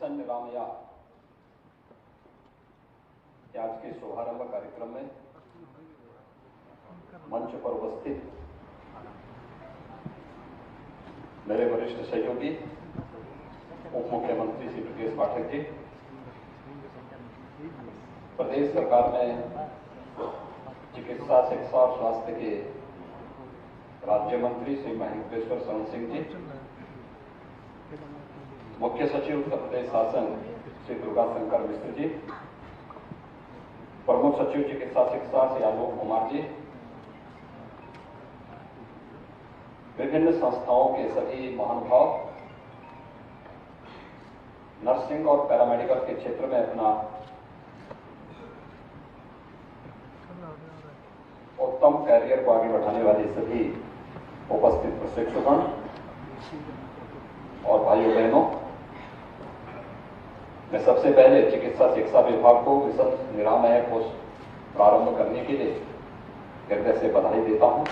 Mission निरामया के आज के शुभारंभ कार्यक्रम में मंच पर उपस्थित मेरे वरिष्ठ सहयोगी उप मुख्यमंत्री श्री ब्रजेश पाठक जी, प्रदेश सरकार ने चिकित्सा, शिक्षा और स्वास्थ्य के राज्य मंत्री श्री महेंद्रेश्वर शरण सिंह जी, मुख्य सचिव उत्तर प्रदेश शासन श्री दुर्गा शंकर मिश्र जी, प्रमुख सचिव चिकित्सा शिक्षा श्री आलोक कुमार जी, विभिन्न संस्थाओं के सभी महानुभाव, नर्सिंग और पैरामेडिकल के क्षेत्र में अपना उत्तम कैरियर को आगे बढ़ाने वाले सभी उपस्थित प्रशिक्षुगण और भाइयों बहनों, मैं सबसे पहले चिकित्सा शिक्षा विभाग को मिशन निरामय कोर्स प्रारंभ करने के लिए हृदय से बधाई देता हूं।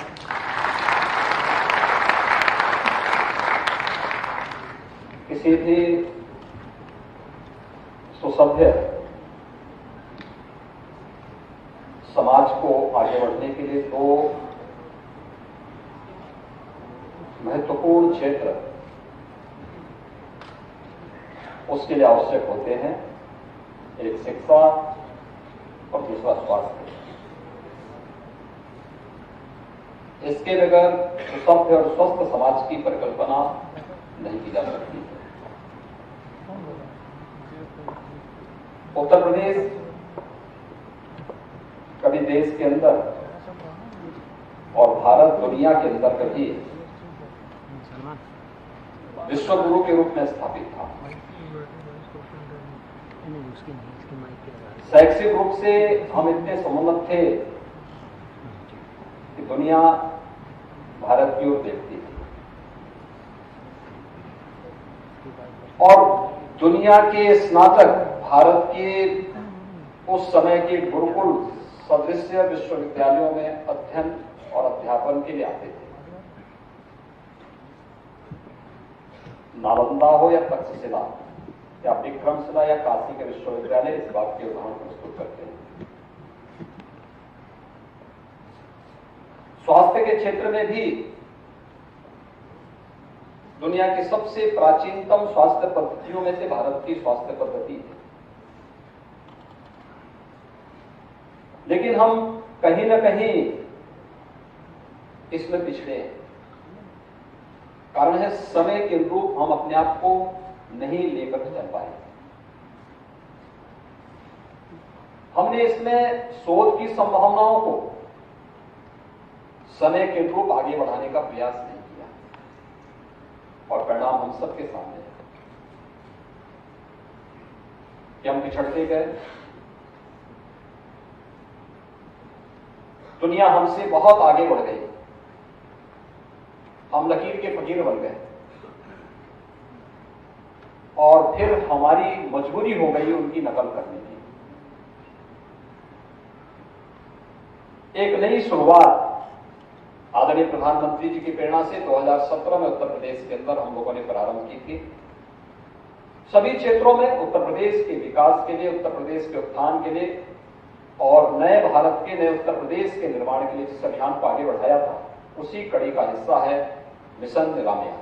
किसी भी सुसभ्य समाज को आगे बढ़ने के लिए दो महत्वपूर्ण क्षेत्र उसके लिए आवश्यक होते हैं, एक शिक्षा और दूसरा स्वास्थ्य। इसके बगैर सुसभ्य और स्वस्थ समाज की परिकल्पना नहीं की जा सकती। उत्तर प्रदेश कभी देश के अंदर और भारत दुनिया के अंदर कभी विश्व गुरु के रूप में स्थापित था। शैक्षिक रूप से हम इतने समुन्नत थे कि दुनिया भारत की ओर देखती थी और दुनिया के स्नातक भारत के उस समय के गुरुकुल सदृश विश्वविद्यालयों में अध्ययन और अध्यापन के लिए आते थे। नालंदा हो या तक्षशिला या विक्रमशिला या काशी के विश्वविद्यालय इस बात के उदाहरण प्रस्तुत करते हैं। स्वास्थ्य के क्षेत्र में भी दुनिया की सबसे प्राचीनतम स्वास्थ्य पद्धतियों में से भारत की स्वास्थ्य पद्धति है। लेकिन हम कहीं न कहीं इसमें पिछड़े हैं। कारण है समय के अनुरूप हम अपने आप को नहीं लेकर चल पाए। हमने इसमें शोध की संभावनाओं को समय के अनुरूप आगे बढ़ाने का प्रयास नहीं किया और परिणाम हम सबके सामने है कि हम पिछड़ते गए। दुनिया हमसे बहुत आगे बढ़ गई, हम लकीर के फकीर बन गए और फिर हमारी मजबूरी हो गई उनकी नकल करने की। एक नई शुरुआत आदरणीय प्रधानमंत्री जी की प्रेरणा से 2017 में उत्तर प्रदेश के अंदर हम लोगों ने प्रारंभ की थी। सभी क्षेत्रों में उत्तर प्रदेश के विकास के लिए, उत्तर प्रदेश के उत्थान के लिए और नए भारत के, नए उत्तर प्रदेश के निर्माण के लिए जिस अभियान को आगे बढ़ाया था, उसी कड़ी का हिस्सा है मिशन निरामया।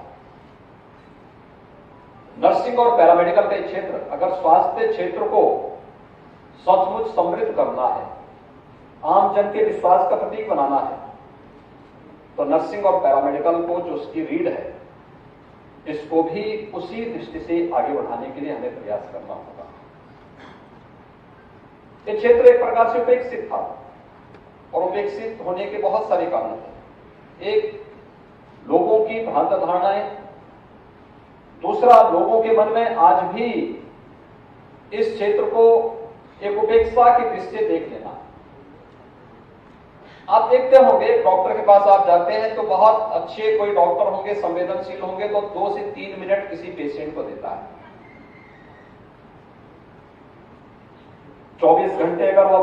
नर्सिंग और पैरामेडिकल का क्षेत्र, अगर स्वास्थ्य क्षेत्र को सचमुच समृद्ध करना है, आम जन के विश्वास का प्रतीक बनाना है, तो नर्सिंग और पैरामेडिकल को जो उसकी रीढ़ है, इसको भी उसी दृष्टि से आगे बढ़ाने के लिए हमें प्रयास करना होगा। ये क्षेत्र एक प्रकार से उपेक्षित था और उपेक्षित होने के बहुत सारे कारण थे। एक, लोगों की भ्रांत धारणाएं, दूसरा, लोगों के मन में आज भी इस क्षेत्र को एक उपेक्षा की दृष्टि से देख लेना। आप देखते होंगे डॉक्टर के पास आप जाते हैं तो बहुत अच्छे कोई डॉक्टर होंगे, संवेदनशील होंगे, तो 2 से 3 मिनट किसी पेशेंट को देता है। 24 घंटे अगर वो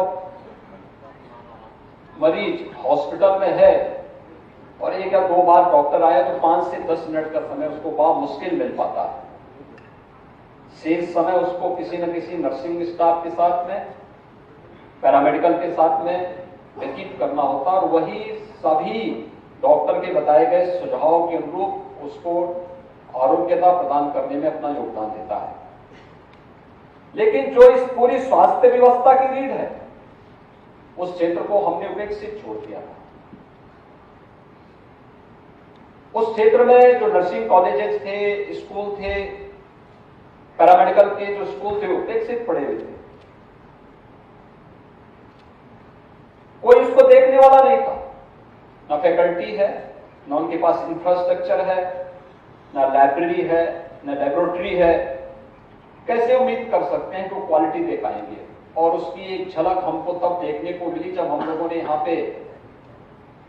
मरीज हॉस्पिटल में है और 1 या 2 बार डॉक्टर आए तो 5 से 10 मिनट का समय उसको बहुत मुश्किल मिल पाता है। शेष समय उसको किसी न किसी नर्सिंग स्टाफ के साथ में, पैरामेडिकल के साथ में व्यतीत करना होता और वही सभी डॉक्टर के बताए गए सुझाव के अनुरूप उसको आरोग्यता प्रदान करने में अपना योगदान देता है। लेकिन जो इस पूरी स्वास्थ्य व्यवस्था की रीढ़ है, उस क्षेत्र को हमने उपेक्षित छोड़ दिया था। उस क्षेत्र में जो नर्सिंग कॉलेजेस थे, स्कूल थे, पैरामेडिकल के जो स्कूल थे, उपेक्षित पड़े हुए थे। कोई उसको देखने वाला नहीं था। ना फैकल्टी है, ना उनके पास इंफ्रास्ट्रक्चर है, ना लाइब्रेरी है, ना लेबोरेटरी है। कैसे उम्मीद कर सकते हैं कि वो क्वालिटी दे पाएंगे? और उसकी एक झलक हमको तब देखने को मिली जब हम लोगों ने यहां पे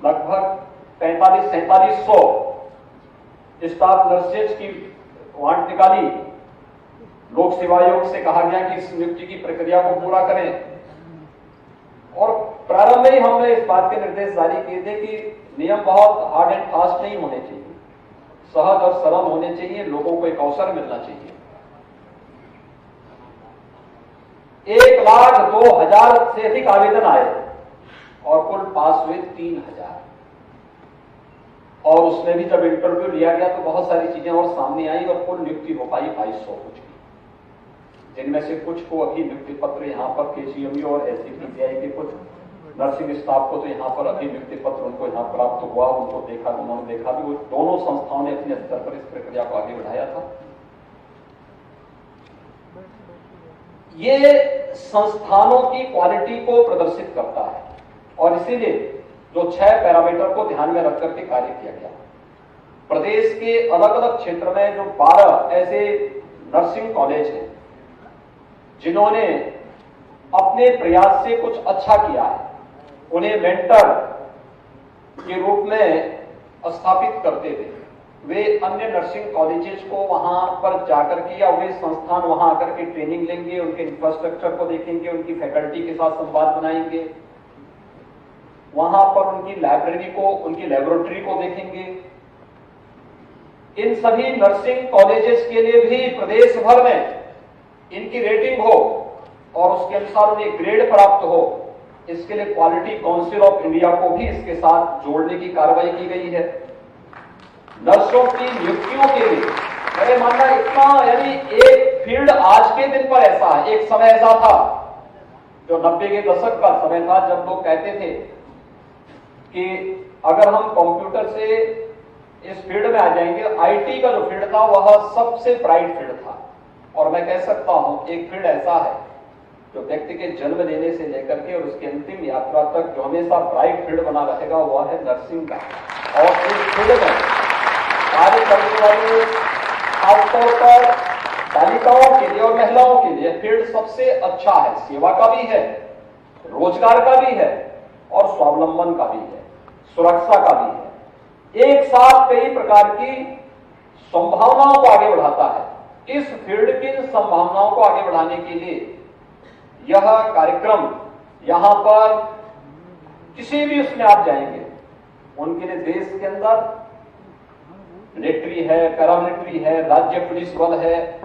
लगभग 45-4700 स्टाफ नर्सेज की वांट निकाली। लोक सेवा आयोग से कहा गया कि इस नियुक्ति की प्रक्रिया को पूरा करें और प्रारंभ में ही हमने इस बात के निर्देश जारी किए थे कि नियम बहुत हार्ड एंड फास्ट नहीं होने चाहिए, सहज और सरल होने चाहिए, लोगों को एक अवसर मिलना चाहिए। 1,02,000 से अधिक आवेदन आए और कुल पास हुए 3,000। और उसमें भी जब इंटरव्यू लिया गया तो बहुत सारी चीजें और सामने आई और कुल नियुक्ति हो पाई 2200 कुछ की, जिनमें से कुछ को अभी नियुक्ति पत्र यहाँ पर KCMU और SCPCI के कुछ नर्सिंग स्टाफ को तो यहाँ पर अभी नियुक्ति पत्र उनको यहाँ प्राप्त हुआ, उनको देखा, उन्होंने देखा भी। वो दोनों संस्थाओं ने अपने स्तर पर इस प्रक्रिया को आगे बढ़ाया था। ये संस्थानों की क्वालिटी को प्रदर्शित करता है और इसीलिए जो 6 पैरामीटर को ध्यान में रखकर के कार्य किया गया। प्रदेश के अलग अलग क्षेत्र में जो 12 ऐसे नर्सिंग कॉलेज हैं जिन्होंने अपने प्रयास से कुछ अच्छा किया है, उन्हें मेंटर के रूप में स्थापित करते थे। वे अन्य नर्सिंग कॉलेजेस को वहां पर जाकर के या वे संस्थान वहां आकर के ट्रेनिंग लेंगे, उनके इंफ्रास्ट्रक्चर को देखेंगे, उनकी फैकल्टी के साथ संवाद बनाएंगे, वहां पर उनकी लाइब्रेरी को, उनकी लेबोरेटरी को देखेंगे। इन सभी नर्सिंग कॉलेजेस के लिए भी प्रदेश भर में इनकी रेटिंग हो और उसके अनुसार उन्हें ग्रेड प्राप्त हो, इसके लिए क्वालिटी काउंसिल ऑफ इंडिया को भी इसके साथ जोड़ने की कार्रवाई की गई है। नर्सों की नियुक्तियों के लिए मेरे मानना इतना, यानी एक फील्ड आज के दिन पर ऐसा है, एक समय ऐसा था जो 90 के दशक का समय था जब लोग कहते थे कि अगर हम कंप्यूटर से इस फील्ड में आ जाएंगे, IT का जो फील्ड था वह सबसे ब्राइट फील्ड था। और मैं कह सकता हूं एक फील्ड ऐसा है जो व्यक्ति के जन्म लेने से लेकर के और उसकी अंतिम यात्रा तक जो हमेशा ब्राइट फील्ड बना रहेगा वह है नर्सिंग का। और इस फील्ड में कार्य करने वाले खासतौर पर बालिकाओं के लिए और महिलाओं के लिए फील्ड सबसे अच्छा है। सेवा का भी है, रोजगार का भी है और स्वावलंबन का भी है, सुरक्षा का भी है। एक साथ कई प्रकार की संभावनाओं को आगे बढ़ाता है। इस फील्ड की संभावनाओं को आगे बढ़ाने के लिए यह कार्यक्रम यहां पर किसी भी उसमें आप जाएंगे, उनके लिए देश के अंदर मिलिट्री है, पैरामिलिट्री है, राज्य पुलिस बल है,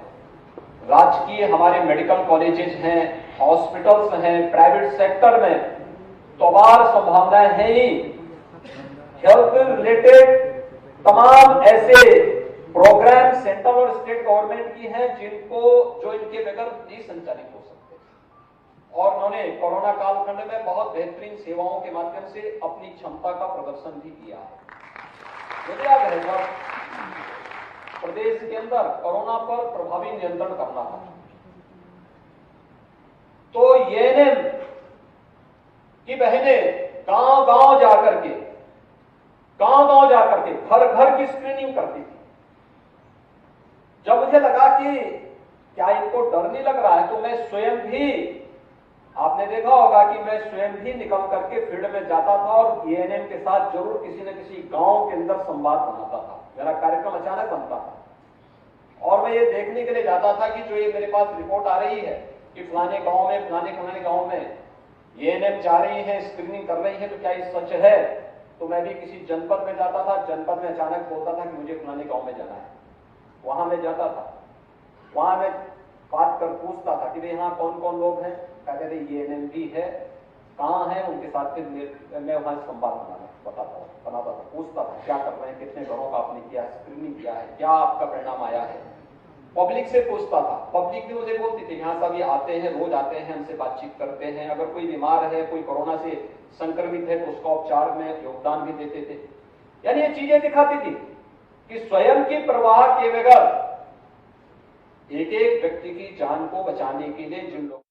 राजकीय हमारे मेडिकल कॉलेजेस हैं, हॉस्पिटल्स हैं, प्राइवेट सेक्टर में तो अपार संभावनाएं हैं ही। हेल्थ रिलेटेड तमाम ऐसे प्रोग्राम सेंट्रल और स्टेट गवर्नमेंट की हैं जो इनके बगैर नहीं संचालित हो सकते। और उन्होंने कोरोना कालखंड में बहुत बेहतरीन सेवाओं के माध्यम से अपनी क्षमता का प्रदर्शन भी किया है। मुझे याद है जब प्रदेश के अंदर कोरोना पर प्रभावी नियंत्रण करना था तो ANM की बहनें गांव-गांव जाकर के घर घर की स्क्रीनिंग करती थी। जब मुझे लगा कि क्या इनको डर नहीं लग रहा है तो मैं स्वयं भी, आपने देखा होगा कि मैं स्वयं भी निकल करके फील्ड में जाता था और ANM के साथ जरूर किसी न किसी गांव के अंदर संवाद बनाता था। मेरा कार्यक्रम अचानक बनता था और मैं ये देखने के लिए जाता था कि जो ये मेरे पास रिपोर्ट आ रही है कि फलाने गांव में फलाने गांव में ANM जा रही है, स्क्रीनिंग कर रही है, तो क्या ये सच है? तो मैं भी किसी जनपद में जाता था, जनपद में अचानक बोलता था कि मुझे फलाने गांव में जाना है। वहां मैं जाता था, वहां मैं बात कर पूछता था कि भाई यहाँ कौन कौन लोग हैं, कहते थे ये एनएमडी है, कहाँ है, उनके साथ फिर मैं वहां संवाद बनाता था, पूछता था क्या कर रहे हैं, कितने घरों का आपने किया, स्क्रीनिंग किया है, क्या आपका परिणाम आया है। पब्लिक से पूछता था, पब्लिक भी मुझे बोलती थी यहाँ सभी आते हैं, रोज आते हैं, हमसे बातचीत करते हैं, अगर कोई बीमार है, कोई कोरोना से संक्रमित है तो उसका उपचार में योगदान भी देते थे। यानी ये चीजें दिखाती थी कि स्वयं की परवाह किए बगैर एक एक व्यक्ति की जान को बचाने के लिए जिन लोग